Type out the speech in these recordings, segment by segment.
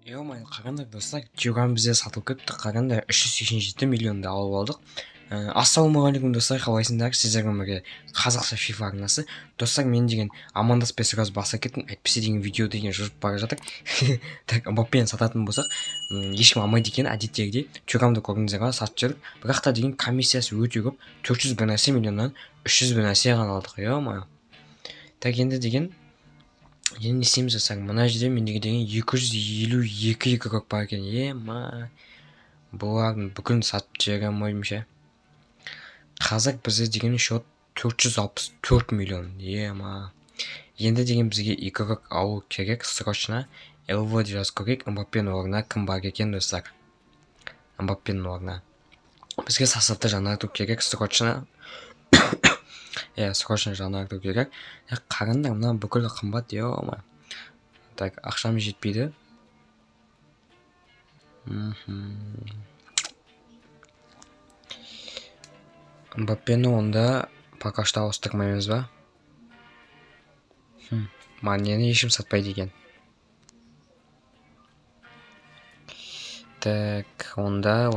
Ё-моё, қараңдар достар, Тюган бізде сатылып кетті. Қараңдар, 387 миллионды алып алдық. Ассалаумағалейкум достар, қалайсыңдар? Сіздермен бірге қазақша FIFA арнасы. Достар, мен деген амандаспай сразу баса кеттім. Әйтпесе деген видео деген жүріп бара жатыр. Так, Мбаппені сататын болсақ, ешкім алмайды екен әдеттегідей. Тюганды көрдіңіздер ма, сатып жүрдік. Бірақ та деген комиссиясы өте көп. 400 бір нәрсе миллионнан 300 бір нәрсе ғана алдық. Ё-моё. Так, енді деген не істейміз жасар, мына жерде мендегі деген 252 игрок бар екен. Бұлардың бүкілін сатып жібере алмаймын. Қазір бізде деген счет 464 миллион. Енді деген бізге игрок алу керек срочно. ЛВ жазу керек. Мбаппенің орнына кім бар екен достар? Мбаппенің орнына бізге составты жаңарту керек срочно. Срочно жаңарту керек. Қараңдар, мына бүкіл қымбат, ё-моё. Так, ақшам жетпейді. Мбаппені онда пока что ауыстырмаймыз ба? Манені ешкім сатпайды екен. Так, онда.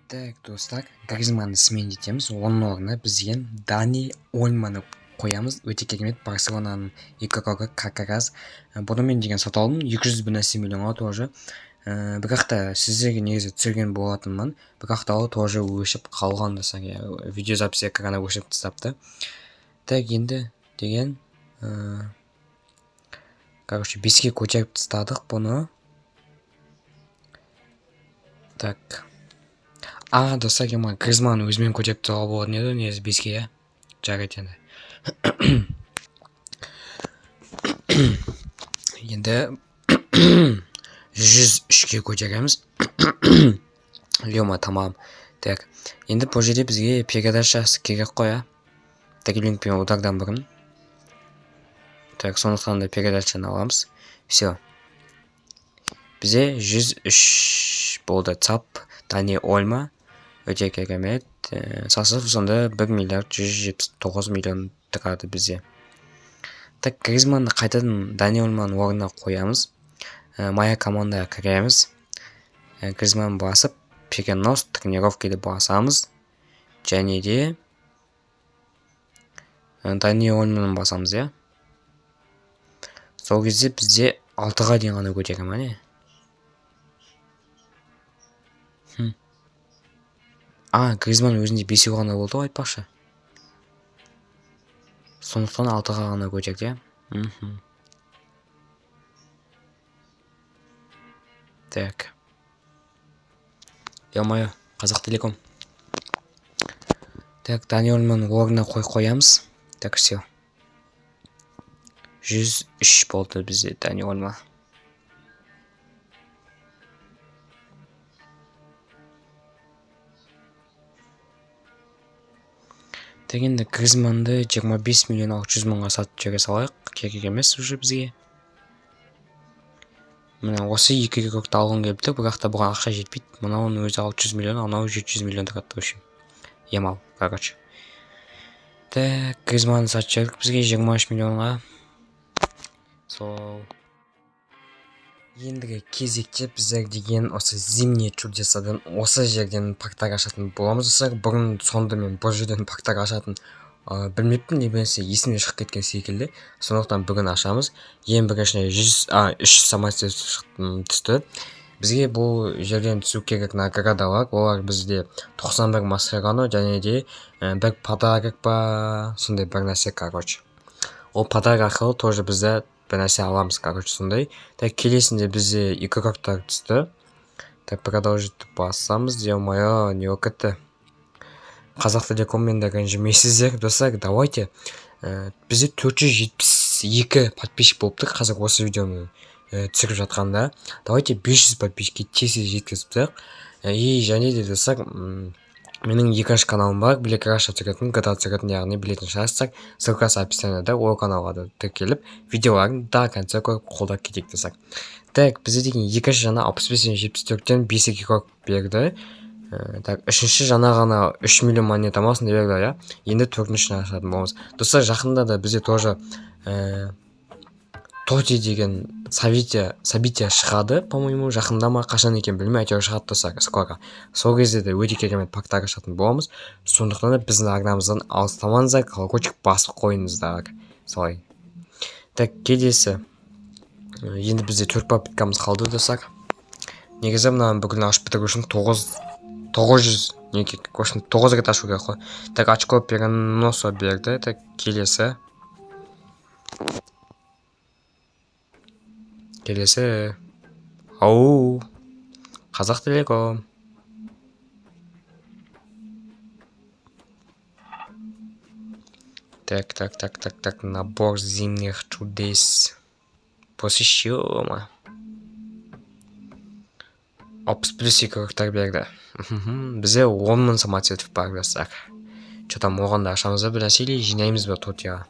Так, достар, Гризманды смендетеміз. Оның орнына бізден Дани Ольманы қоямыз. Өте керемет Барселонаның игрогі Какараз. Бұнымен деген сатып алдым. 200 бір нәрсе миллионға тоже. Бірақ та сіздерге негізі түсірген болатынмын. Бірақ та ол тоже өшіп қалған десең, видео запись экраны өшіп тастапты. Так, енді деген короче 5-ке көтеріп тастадық бұны. Так. Достар, Гризман өзімен көтеріп тастауға болатын еді, негізі 5-ке, жарайды енді. Енді 103-ке көтереміз. Лема, тамам. Так, енді бұл жерде бізге передачасы керек қоя. Дриблинг пен удардан бұрын. Так, сондықтан да передачаны аламыз. Все. Бізде 103 болды. Цап, Дани Ольма. Өте керемет. Сасып сонда 1 миллиард 179 миллион тұрады бізде. Так, Гризманды қайтадан Дани Ольманың орнына қоямыз. Моя командаға кіреміз. Гризман басып, перенос тренировкеде басамыз. Және де Дани Ольманы басамыз, я? Сол кезде бізде 6-ға дейін ғана көтерем, не? Гризман өзінде 5 ғана болды ғой, айтпақшы. Сондықтан 6-ға ғана көтерді, я? Так. Ё-моё, Қазақтелеком. Так, Дани Ольманың орнына қоямыз. Так, все. 103 болды бізде Дани Ольма. Дегенде Гризманды 25 миллион 600 мыңға сатып жібере салайық. Керек емес уже бізге. Мына осы екі игрокты алғым келіп тұр, бірақ та бұған ақша жетпейді. Мынауының өзі 600 миллион, анау 700 миллион тұрады үшін. Емал, короче. Так, Гризманды сатып жібердік бізге 23 миллионға. Сол. Ендігі кезекте біздер деген осы зимний чудесадан осы жерден пактар ашатын боламыз. Бұрын сонда мен бұл жерден пактар ашатын білмеппін, небенсе есімде шығып кеткен секілді. Сондықтан бүгін ашамыз. Ең біріншіне 3 самостер түсті. Бізге бұл жерден түсу керек наградалар. Олар бізде 91 Масcherano және де бір подарок ба, сондай бір нәрсе, короче. Ол подарок арқылы тоже бізде бір нәрсе аламыз, короче, сондай. Так, келесінде бізде игроктар түсті. Так, продолжить басамыз. Ё-моё, не оқытты. Қазақтелекоммен де ренжімейсіздер, достар, давайте. Бізде 472 подписчик болыпты қазір осы видеоны түсіріп жатқанда. Давайте 500 подписчикке тез жеткізіп. Және де достар, менің екінші каналым бар, Black Russia түсіретін, GTA түсіретін, яғни білетін шығарсыздар. Ссылкасы описаниеда, ол каналға да тіркеліп, видеоларын до конца көріп қолдап кетейік достар. Так, бізде деген екінші жана 65-74-тен 5 игрок берді. Так, үшінші жана ғана 3 миллион монетама осында берді, я? Енді төртіншіні ашатын боламыз. Достар, жақында да бізде тоже Тоти деген событие шығады, по-моему, жақында ма қашан екен білмеймін, әйтеуір шығады достар скоро. Сол кезде де өте керемет пактар ашатын боламыз. Сондықтан да біздің арнамыздан алыстамаңыздар, колокольчик басып қойыңыздар. Солай. Так, келесі. Енді бізде 4 попыткамыз қалды достар. Негізі мынаны бүгін ашып бітіру үшін 900 неге, в общем, 9 рет ашу керек қой. Так, очко переноса берді. Так, келесі. Ау, Қазақ Телеком. Так, набор зимних чудес. Посещуема. 60+ көктер берді. Бізде 10.000 самоцветов бар достар. Че там оғанда ашамыз ба бір нәрселер жинаймыз ба тотиға.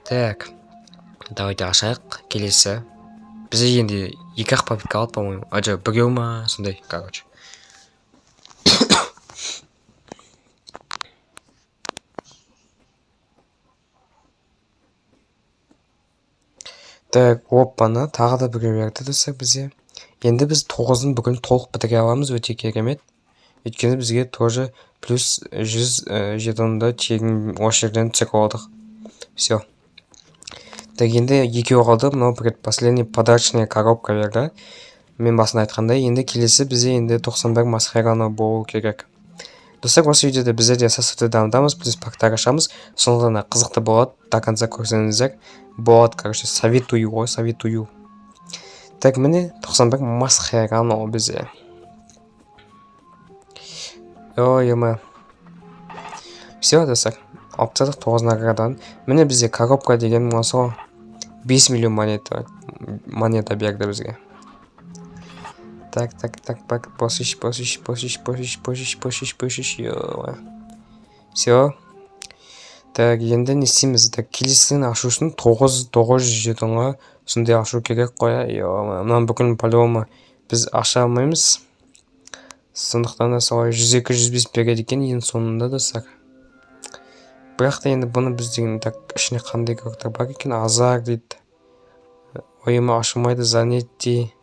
Так, давайте ашайық. Келесі. Бізде енді 2-ақ попытка алды, по-моему. Ажа, біреу ма, сондай, короче. Так, оппаны, тағы да біреу берді достар бізде. Енді біз 9-ын бүгін толық бітіре аламыз, өте керемет. Өйткені бізге тоже плюс 100 жетонды тегін осы жерден түсіріп алдық. Все. Так, енді екеу қалды, мынау предпоследний подарочная коробка берді. Мен басында айтқандай, енді келесі бізде енді 91 масхераны болу керек. Достар, осы видеода біздер де сасыпты дамытамыз, плюс пактар ашамыз. Сондықтан қызықты болады, до конца көрсеңіздер болады, короче, советую. Так, міне 91 масхераны ол бізде. Ой-ма. Все, достар. Алып тастадық 9 наградадан. Міне бізде коробка деген осы 5 миллион монета берді бізге. Так, посыш. Все. Так, енді не істейміз? Так, келесін ашу үшін 900 жетонға сондай ашу керек қоя. Мынан бүкіл по-любому біз аша алмаймыз. Сондықтан да солай 100-200 береді екен ең соңында достар. Бірақ та енді бұны біздің так ішіне қандай көктер бар екен? Азар дейді. Ойыма ашылмайды, занятий.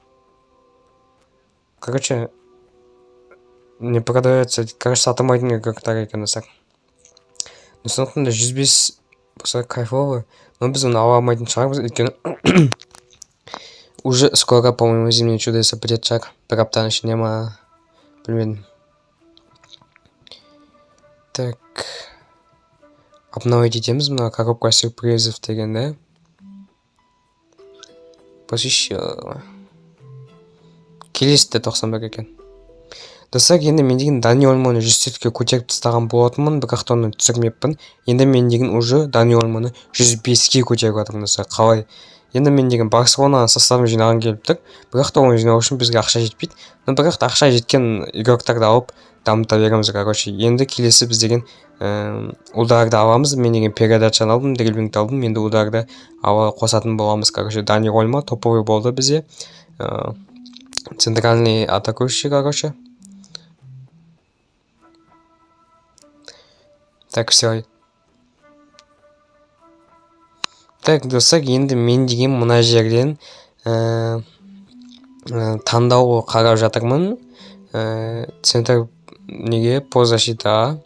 Короче, не продается, короче, сатылмайтын көктер екен достар. Сондықтан да 105 болса кайфовый. Но біз оны ала алмайтын шығармыз, өйткені уже скоро, по-моему, зимние чудеса придет шаг. Бір аптаның ішінде ма, білмедім. Так, обновить етеміз, мына коробка сюрпризов дегенде. Посещу. Келесі де 91 екен. Достар, енді мен деген Дани Ольмоны 100-ке көтеріп тастаған болатынмын, бірақ оны түсірмеппін. Енді мен деген уже Дани Ольмоны 105-ке көтеріп жатырмын достар. Қалай? Енді мен деген Барселонаның составын жинаған келіп тұр. Бірақ та оны жинау үшін бізге ақша жетпейді. Но бірақ та ақша жеткен игроктарды алып дамыта береміз, короче. Енді келесі біз деген ударды аламыз. Мен деген передачаны алдым, дриблингті алдым. Енді ударды қосатын боламыз, короче. Дани Ольма топовый болды бізде. Центральный атакующий, короче. Так, все. Так, достар, енді мен деген мына жерден таңдауға қарап жатырмын. Центр неге полузащитаға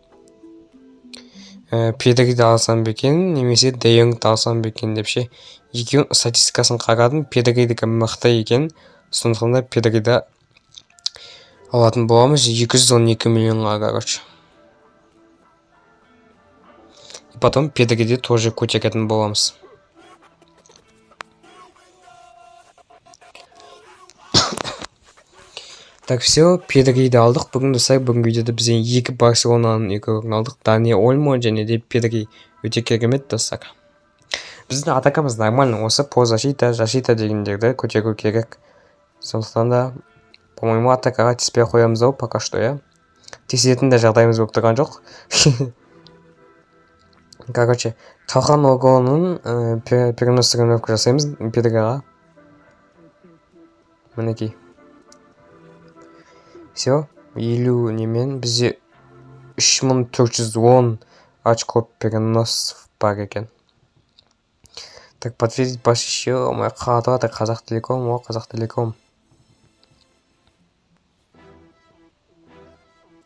Педриді алсам бекен, немесе Де Йонгты алсам бекен деп ше. Екеуін статистикасын қарадым, Педридікі мықты екен. Сондықтан да Педриді алатын боламыз 212 миллионға, короче. И потом Педриді тоже көтеретін боламыз. Так, все, Педриді алдық. Бүгін достар, бүгін видеода бізден 2 Барселонаның игрокын алдық. Дани Ольмо және де Педри. Өте керемет достар. Біздің атакамыз нормально. Осы полузащита, защита дегендерді көтеру керек. Сондықтан да, по-моему, атакаға теспей қоямыз ау, пока что, я. Тесетін де жағдайымыз болып тұрған жоқ. Короче, қалған оғылының перенос тренировка жасаймыз Педриға. Мінекей. Все, елу немен бізде 3410 очко перенос бар екен. Так, подтвердить еще мой хата, так Казахтелеком.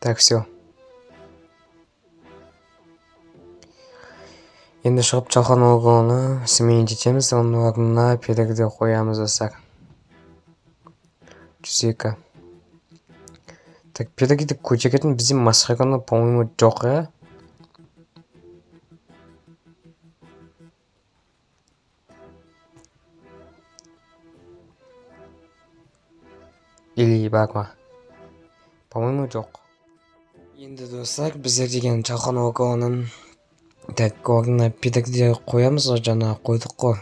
Так, все. Енді шығып Чалхан округіне сменить етеміз, оның орнына педагогті қоямыз достар. 102. Так, педагогті көтеретін біздің Масхараны, по-моему, жоқ, ja? Или бар ма? По-моему, жоқ. Енді достар, біздер деген Чалхан округінің так орнына педагогті қоямыз ғой, жаңа қойдық қой.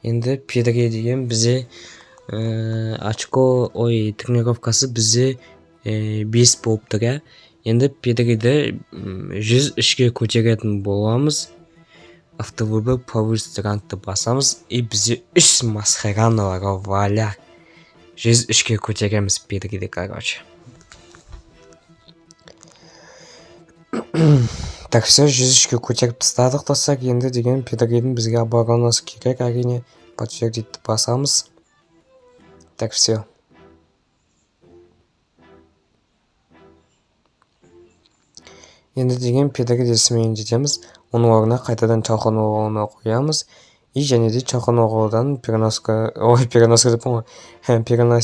Енді педагог деген бізде тренировкасы бізде 5 болып тұр, ja? Енді педагогті 100 ішке көтеретін боламыз. Автовыбор повысить рангты басамыз, и бізде 3 Масхаранова валя. 100 ішке көтереміз педагогті, короче. Так, все, 100-шке көтеріп тастадық достар. Енді деген педагогтың бізге оборонасы керек, әрине подтвердить басамыз. Так, все. Енді деген педагогты сменить етеміз. Оның орнына қайтадан Чалхан округіне қоямыз. И және де Чалхан округынан перенос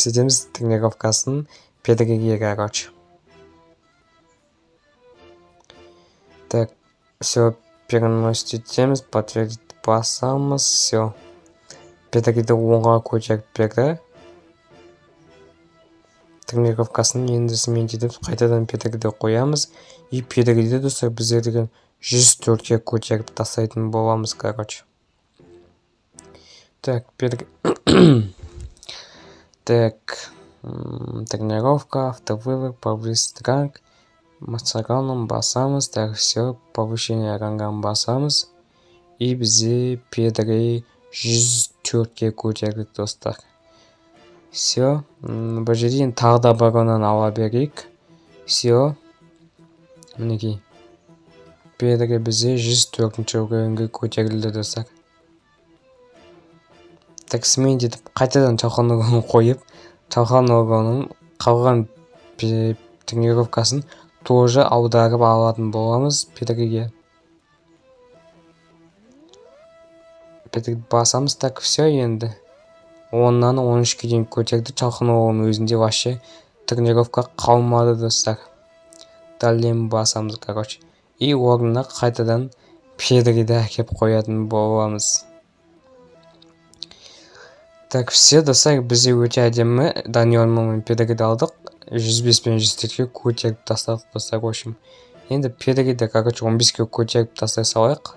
етеміз тренировкасын педагогге, короче. Так, все, переносить етеміз, подтвердить басамыз, все. Педагогты 10-ға көтеріп берді. Тренировкасын енді сменить етіп, қайтадан педагогты қоямыз. И педагогты достар біздер деген 104-ке көтеріп тастайтын боламыз, короче. Так, так, тренировка, автовыбор, повысить ранг. Масхараном басамыз, так, все, повышение ранган басамыз. И бізде педагог 104-ке көтердік достар. Все, бұл жерден тағы да оборонаны ала берейік. Все, мінекей. Педагог бізде 104-ші орынға көтерілді достар. Так, сменить етіп, қайтадан Чалхан округін қойып, Чалхан округінің қалған тренировкасын тоже аударып алатын боламыз педагогге. Педагог басамыз, так, все енді. 10-нан 13-ке дейін көтерді. Чалхан округінің өзінде вообще тренировка қалмады достар. Дәлем басамыз, короче. И орнына қайтадан педагогты әкеп қоятын боламыз. Так, все достар, бізде өте әдемі Даниэлмен педагогты алдық. 105 пен 104-ке көтеріп тастадық достар, в общем. Енді педагогты, короче, 15-ке көтеріп тастай салайық.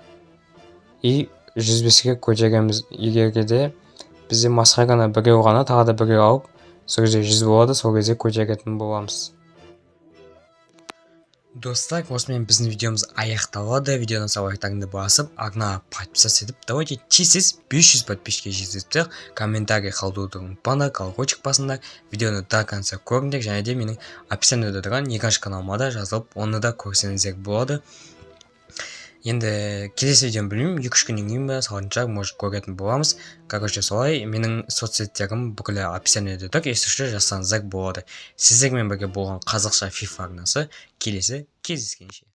И 105-ке көтереміз. Егерге де бізде Масхараны біреу ғана, тағы да біреу алып, сол кезде 100 болады, сол кезде көтеретін боламыз. Достар, осымен біздің видеомыз аяқталады. Видеоны лайктарыңды басып, арнаға подписаться етіп, давайте тез 500 подписчикке жеткізіп, комментарий қалдыруды ұмытпаңдар, колокольчик басыңдар, видеоны до конца көріңдер, және де менің описаниеда тұрған екінші каналыма да жазылып, оны да көрсеңіздер болады. Енді келесі видеоны білмеймін, 2-3 күннен кейін бе, салғанша, может көретін боламыз. Короче, солай менің соцсеттерім бүкілі описаниеда тұр, естуші жазсаңыздар болады. Сіздермен бірге болған қазақша FIFA арнасы келесі кездескенше.